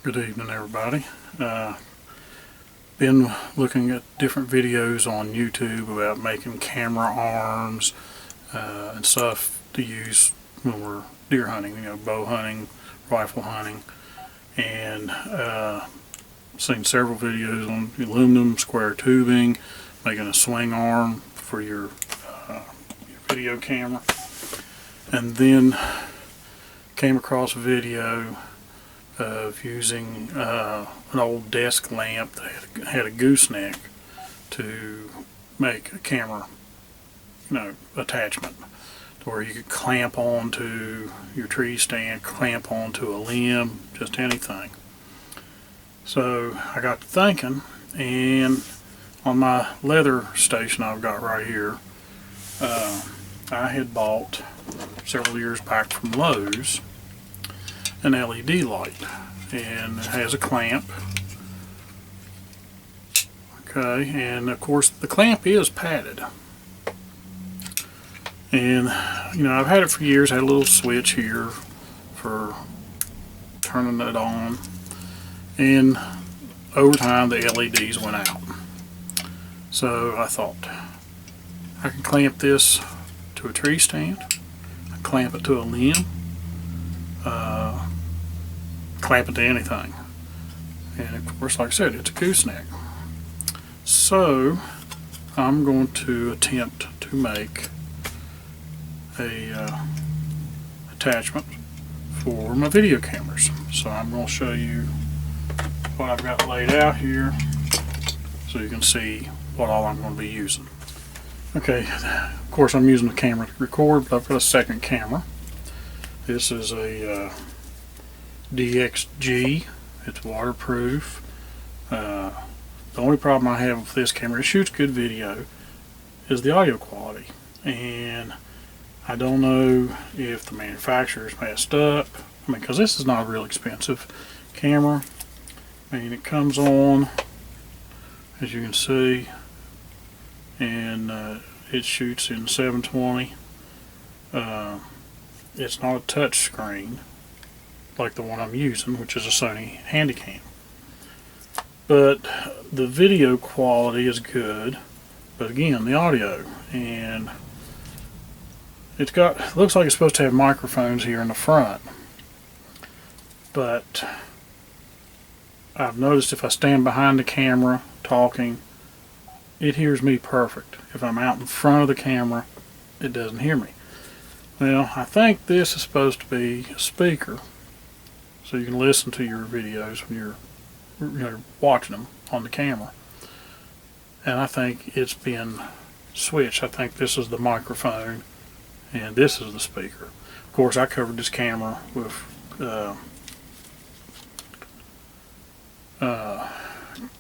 Good evening, everybody. Been looking at different videos on YouTube about making camera arms and stuff to use when we're deer hunting, bow hunting, rifle hunting, and seen several videos on aluminum square tubing, making a swing arm for your video camera, and then came across a video of using an old desk lamp that had a gooseneck to make a camera, attachment, to where you could clamp onto your tree stand, clamp onto a limb, just anything. So I got to thinking, and on my leather station I've got right here, I had bought several years back from Lowe's an LED light, and it has a clamp. Okay, and of course the clamp is padded, and I've had it for years. I had a little switch here for turning it on, and over time the LEDs went out. So I thought, I can clamp this to a tree stand, I can clamp it to a limb, clamp it to anything, and of course, like I said, it's a gooseneck. So I'm going to attempt to make a attachment for my video cameras. So I'm going to show you what I've got laid out here so you can see what all I'm going to be using. Okay, of course I'm using the camera to record, but I've got a second camera. This is a DXG. It's waterproof. The only problem I have with this camera, it shoots good video, is the audio quality. And I don't know if the manufacturer's messed up. Because this is not a real expensive camera. It comes on, as you can see, and it shoots in 720. It's not a touch screen like the one I'm using, which is a Sony Handycam. But the video quality is good, but again, the audio, and looks like it's supposed to have microphones here in the front, but I've noticed if I stand behind the camera talking, it hears me perfect. If I'm out in front of the camera, it doesn't hear me. Well, I think this is supposed to be a speaker, so you can listen to your videos when you're watching them on the camera. And I think it's been switched. I think this is the microphone and this is the speaker. Of course, I covered this camera with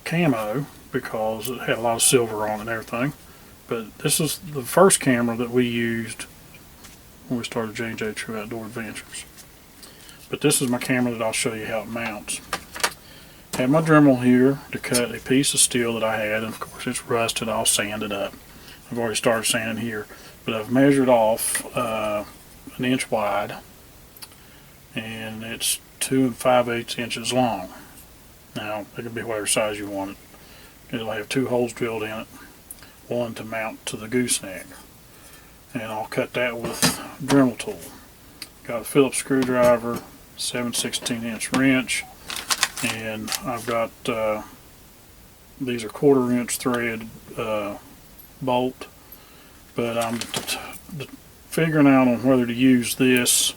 camo because it had a lot of silver on it and everything. But this is the first camera that we used when we started J&J True Outdoor Adventures. But this is my camera that I'll show you how it mounts. I have my Dremel here to cut a piece of steel that I had, and of course it's rusted. I'll sand it up. I've already started sanding here, but I've measured off an inch wide, and it's 2 5/8 inches long. Now it can be whatever size you want it. It'll have 2 holes drilled in it, one to mount to the gooseneck, and I'll cut that with a Dremel tool. Got a Phillips screwdriver, 7/16 inch wrench, and I've got these are 1/4 inch thread bolt, but I'm figuring out on whether to use this,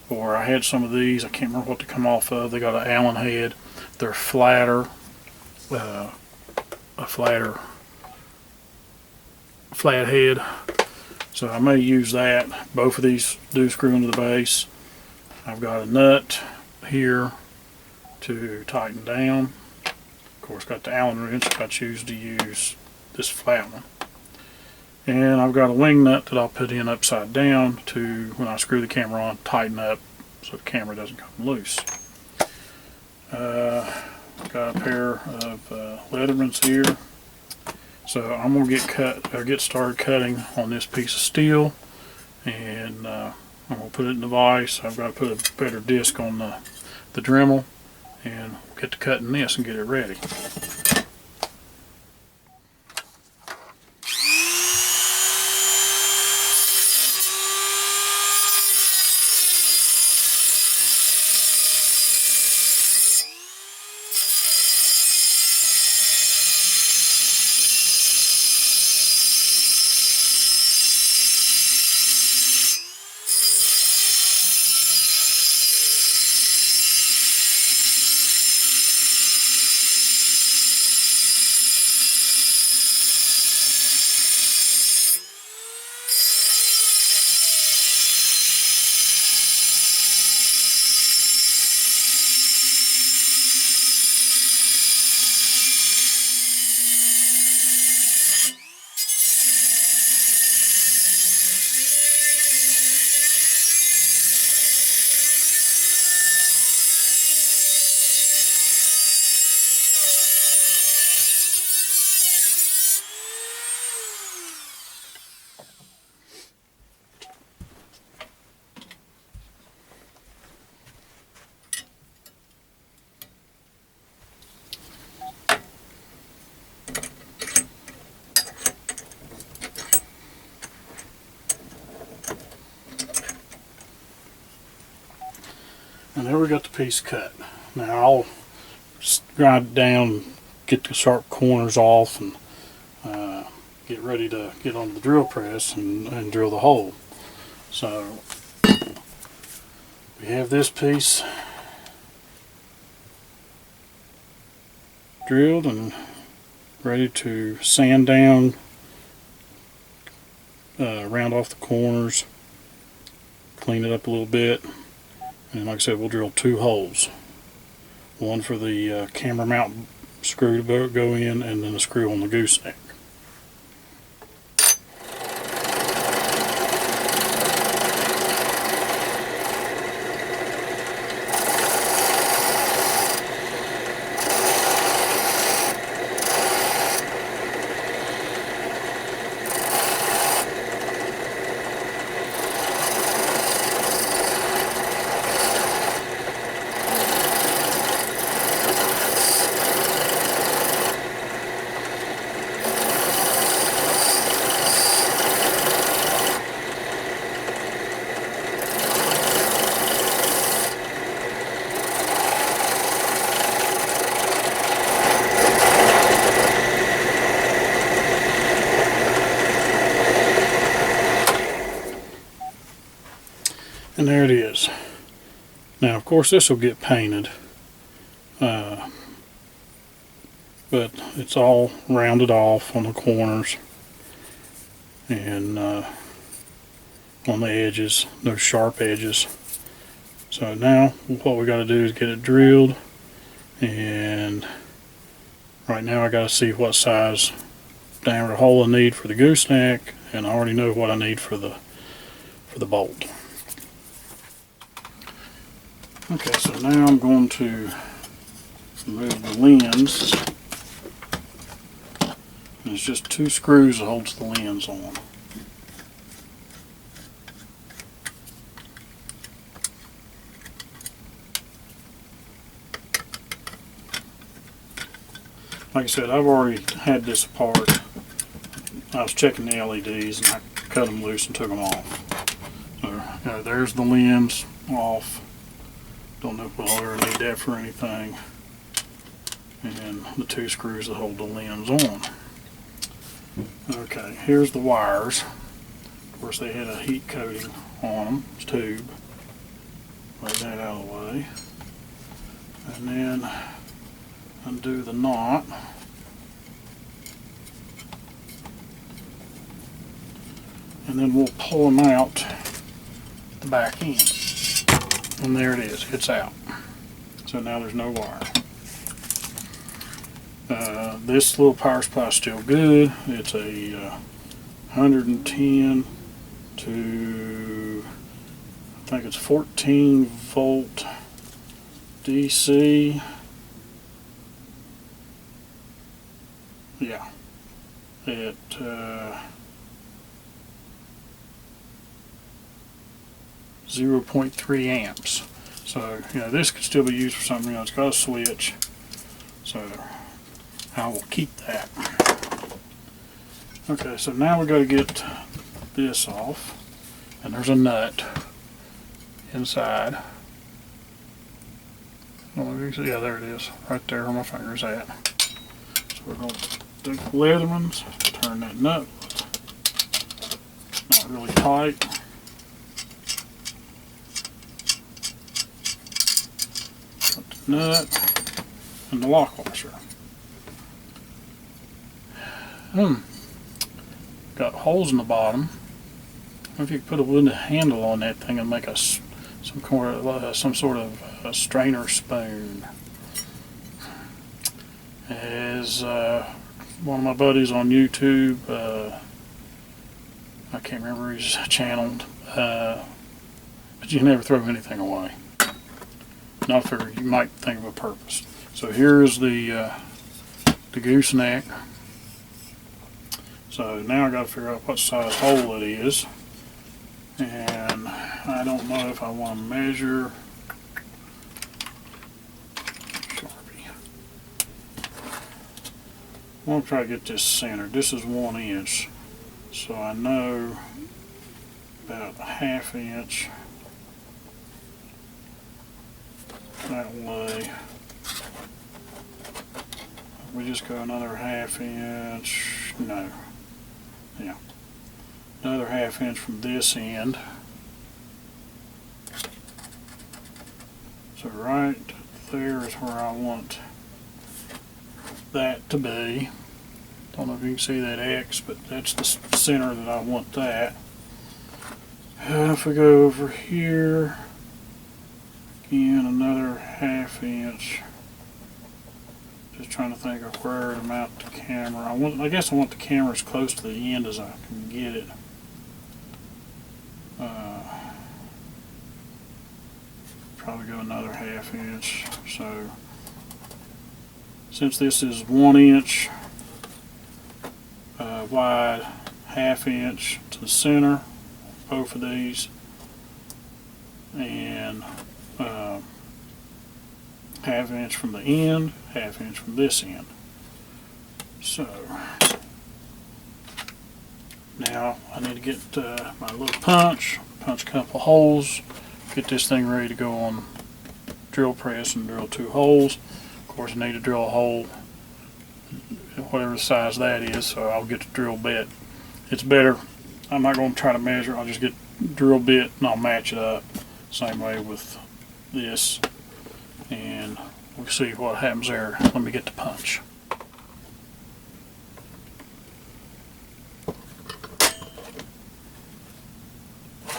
or I had some of these, I can't remember what to come off of. They got an Allen head, they're flatter, a flat head, so I may use that. Both of these do screw into the base. I've got a nut here to tighten down. Of course, got the Allen wrench if I choose to use this flat one. And I've got a wing nut that I'll put in upside down to, when I screw the camera on, tighten up so the camera doesn't come loose. Got a pair of Leathermans here. So I'm going to get started cutting on this piece of steel, and I'm going to put it in the vise. I've got to put a better disc on the Dremel, and we'll get to cutting this and get it ready. And there we got the piece cut. Now I'll grind it down, get the sharp corners off, and get ready to get on the drill press and drill the hole. So we have this piece drilled and ready to sand down, round off the corners, clean it up a little bit. And like I said, we'll drill 2 holes. One for the camera mount screw to go in, and then a screw on the gooseneck. And there it is. Now, of course, this will get painted, but it's all rounded off on the corners and on the edges, those sharp edges. So now what we got to do is get it drilled, and right now I got to see what size diameter hole I need for the gooseneck, and I already know what I need for the bolt. Okay, so now I'm going to remove the lens. And it's just 2 screws that holds the lens on. Like I said, I've already had this apart. I was checking the LEDs and I cut them loose and took them off. So there's the lens off. Don't know if we'll ever need that for anything. And the 2 screws that hold the lens on. Okay, here's the wires. Of course, they had a heat coating on them, tube. Lay that out of the way. And then undo the knot. And then we'll pull them out the back end. And there it is, it's out. So now there's no wire. This little power supply is still good. It's a 110 to, I think it's 14 volt DC. Yeah. At 0.3 amps. So, this could still be used for something. It's got a switch. So, I will keep that. Okay, so now we got to get this off. And there's a nut inside. Yeah, there it is. Right there where my finger's at. So we're going to take the Leathermans, turn that nut. Not really tight. Put the nut and the lock washer. Got holes in the bottom. I don't know if you could put a wooden handle on that thing and make some sort of a strainer spoon. As one of my buddies on YouTube, I can't remember his channel, but you never throw anything away. And I figure you might think of a purpose. So here is the gooseneck. So now I got to figure out what size hole it is, and I don't know if I want to measure. Sharpie. I'm going to try to get this centered. This is 1 inch, so I know about 1/2 inch that way. We just go another 1/2 inch. No. Yeah. Another 1/2 inch from this end. So right there is where I want that to be. Don't know if you can see that X, but that's the center that I want that. And if we go over here, again another 1/2 inch. Just trying to think of where to mount the camera. I guess I want the camera as close to the end as I can get it. Probably go another 1/2 inch. So since this is 1 inch wide, 1/2 inch to the center, both of these, and 1/2 inch from the end, 1/2 inch from this end. So now I need to get my little punch a couple holes, get this thing ready to go on drill press and drill 2 holes. Of course I need to drill a hole whatever the size that is, so I'll get the drill bit. It's better, I'm not going to try to measure, I'll just get drill bit and I'll match it up same way with this, and we'll see what happens there. Let me get the punch.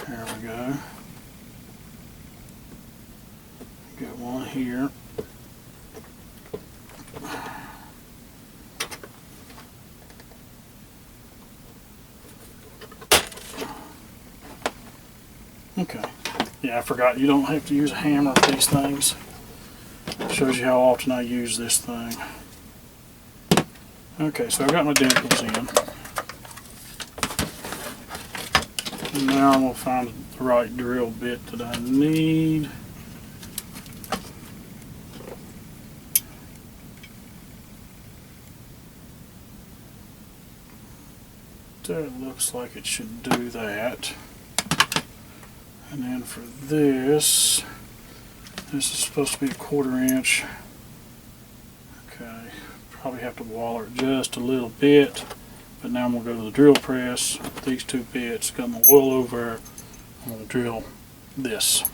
There we go. Got one here. Okay. Yeah, I forgot you don't have to use a hammer with these things. Shows you how often I use this thing. Okay, so I've got my dimples in. And now I'm going to find the right drill bit that I need. That looks like it should do that. And then for this is supposed to be 1/4 inch. Okay, probably have to wall it just a little bit. But now I'm going to go to the drill press. These 2 bits, got my oil over. I'm going to drill this.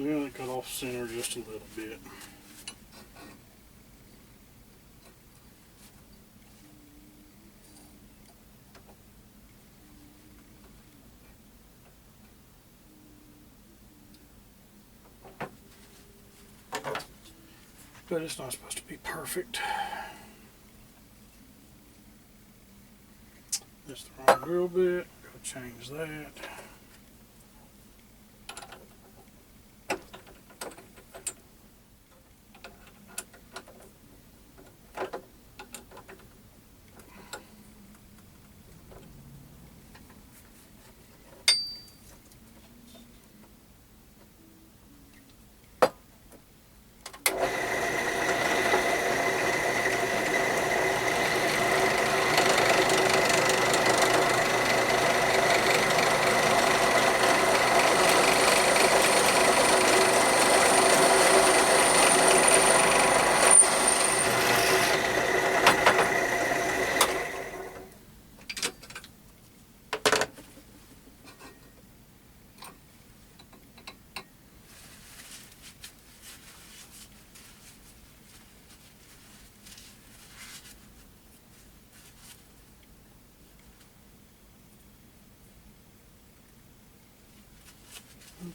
Yeah, it got off center just a little bit. But it's not supposed to be perfect. That's the wrong drill bit. Gotta change that.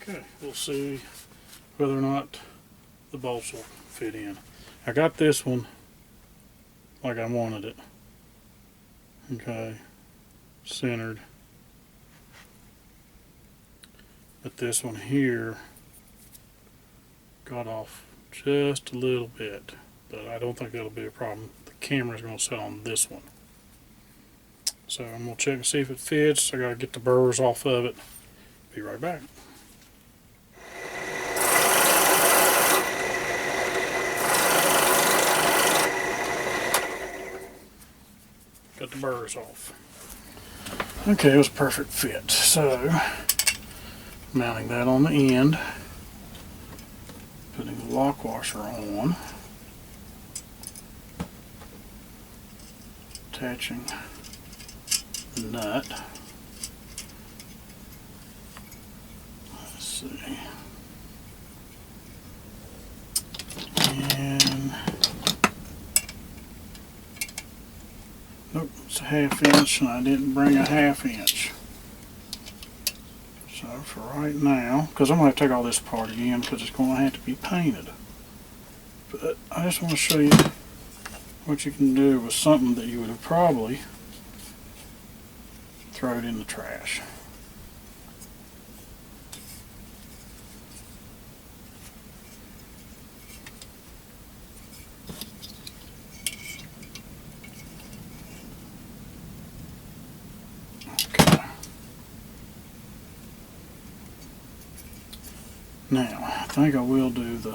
Okay, we'll see whether or not the bolts will fit in. I got this one like I wanted it. Okay, centered. But this one here got off just a little bit, but I don't think that'll be a problem. The camera's going to sit on this one. So I'm going to check and see if it fits. I got to get the burrs off of it. Be right back. Got the burrs off. Okay, it was a perfect fit. So, mounting that on the end, putting the lock washer on, attaching the nut. Let's see. And nope, it's a 1/2 inch, and I didn't bring a 1/2 inch. So for right now, because I'm going to take all this apart again because it's going to have to be painted. But I just want to show you what you can do with something that you would have probably thrown in the trash. Now, I think I will do the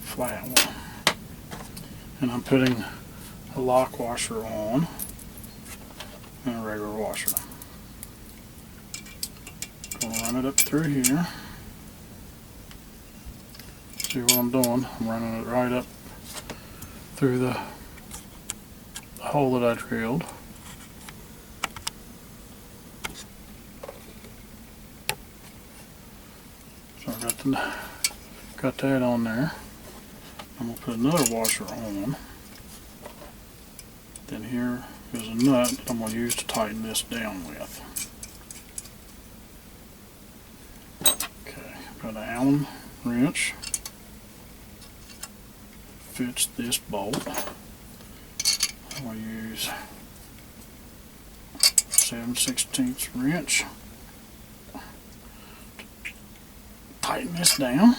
flat one. And I'm putting a lock washer on and a regular washer. Gonna run it up through here. See what I'm doing? I'm running it right up through the hole that I drilled. So I've got that on there. I'm going to put another washer on. Then here is a nut that I'm going to use to tighten this down with. Okay, I've got an Allen wrench. Fits this bolt. I'm going to use 7/16 wrench. Tighten this down.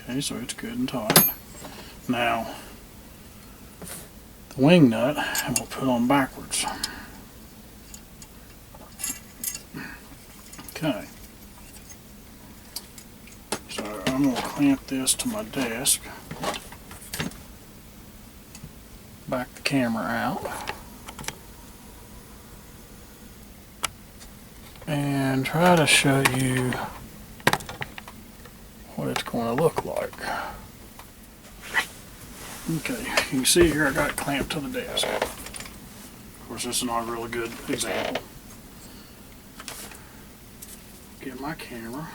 Okay, so it's good and tight. Now, the wing nut I'm going to put on backwards. Okay. So I'm going to clamp this to my desk. Back the camera out. And try to show you what it's going to look like. Okay, you can see here I got it clamped to the desk. Of course, this is not a really good example. get my camera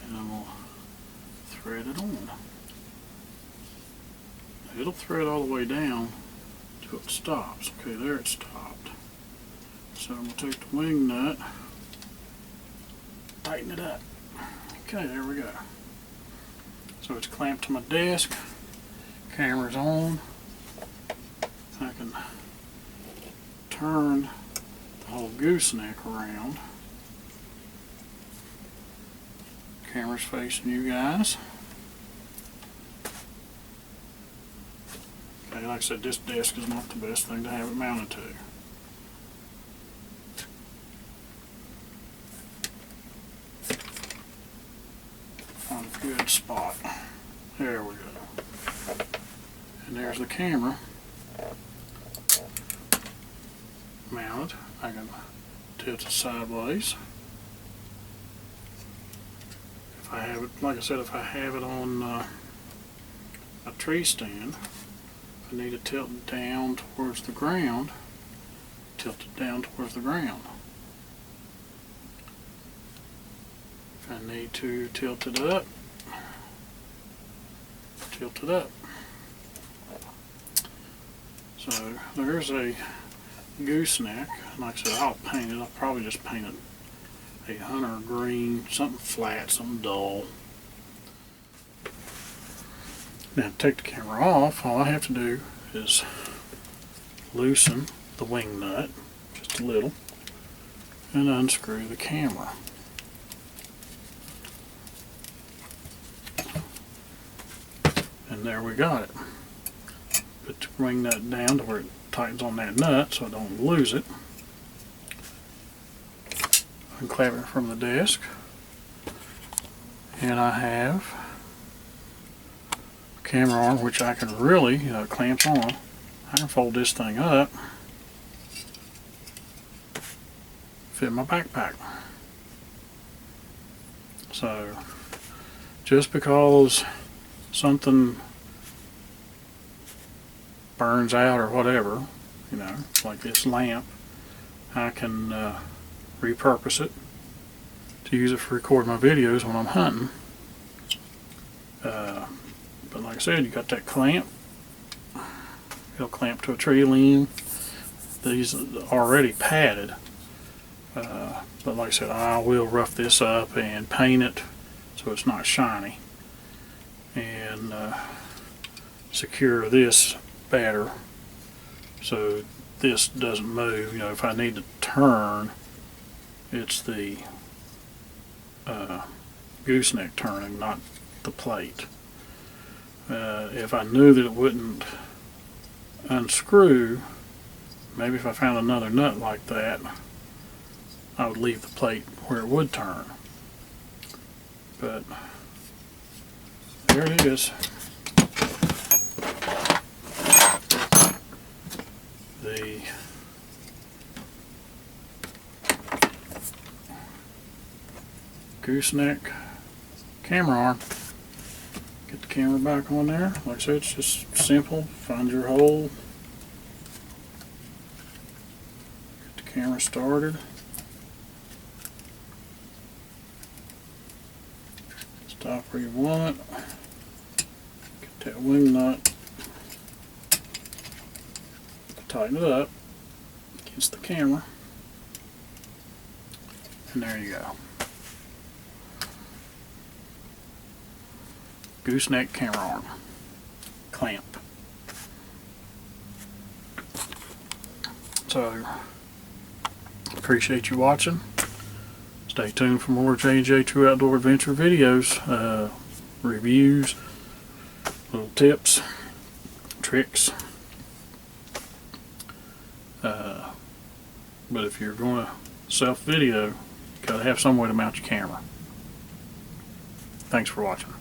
and I'm going to thread it on. It'll thread all the way down till it stops. Okay, there it stopped. So I'm going to take the wing nut, tighten it up. Okay, there we go. So it's clamped to my desk, camera's on. I can turn the whole gooseneck around. Camera's facing you guys. Okay, like I said, this desk is not the best thing to have it mounted to. Find a good spot. There we go. And there's the camera mounted. I can tilt it sideways. If I have it, like I said, if I have it on a tree stand, if I need to tilt it down towards the ground, tilt it down towards the ground. If I need to tilt it up, tilt it up. So there's a gooseneck. Like I said, I'll paint it. I'll probably just paint it a hunter green, something flat, something dull. Now to take the camera off, all I have to do is loosen the wing nut just a little and unscrew the camera. And there we got it. Put the wing nut down to where it tightens on that nut so I don't lose it. Unclamp it from the desk. And I have a camera arm which I can really clamp on. I can fold this thing up, fit my backpack. So just because something burns out or whatever, you know, like this lamp, I can repurpose it to use it for recording my videos when I'm hunting. But like I said, you got that clamp. It'll clamp to a tree limb. These are already padded. But like I said, I will rough this up and paint it so it's not shiny. And secure this better so this doesn't move. You know, if I need to turn, it's the gooseneck turning, not the plate. If I knew that it wouldn't unscrew, maybe if I found another nut like that, I would leave the plate where it would turn. But there it is. The gooseneck camera arm. Get the camera back on there. Like I said, it's just simple. Find your hole. Get the camera started. Stop where you want it. Get that wing nut. Tighten it up against the camera. And there you go. Gooseneck camera arm. Clamp. So, appreciate you watching. Stay tuned for more J&J True Outdoor Adventure videos, reviews, little tips, tricks. But if you're going to self-video, you got to have some way to mount your camera. Thanks for watching.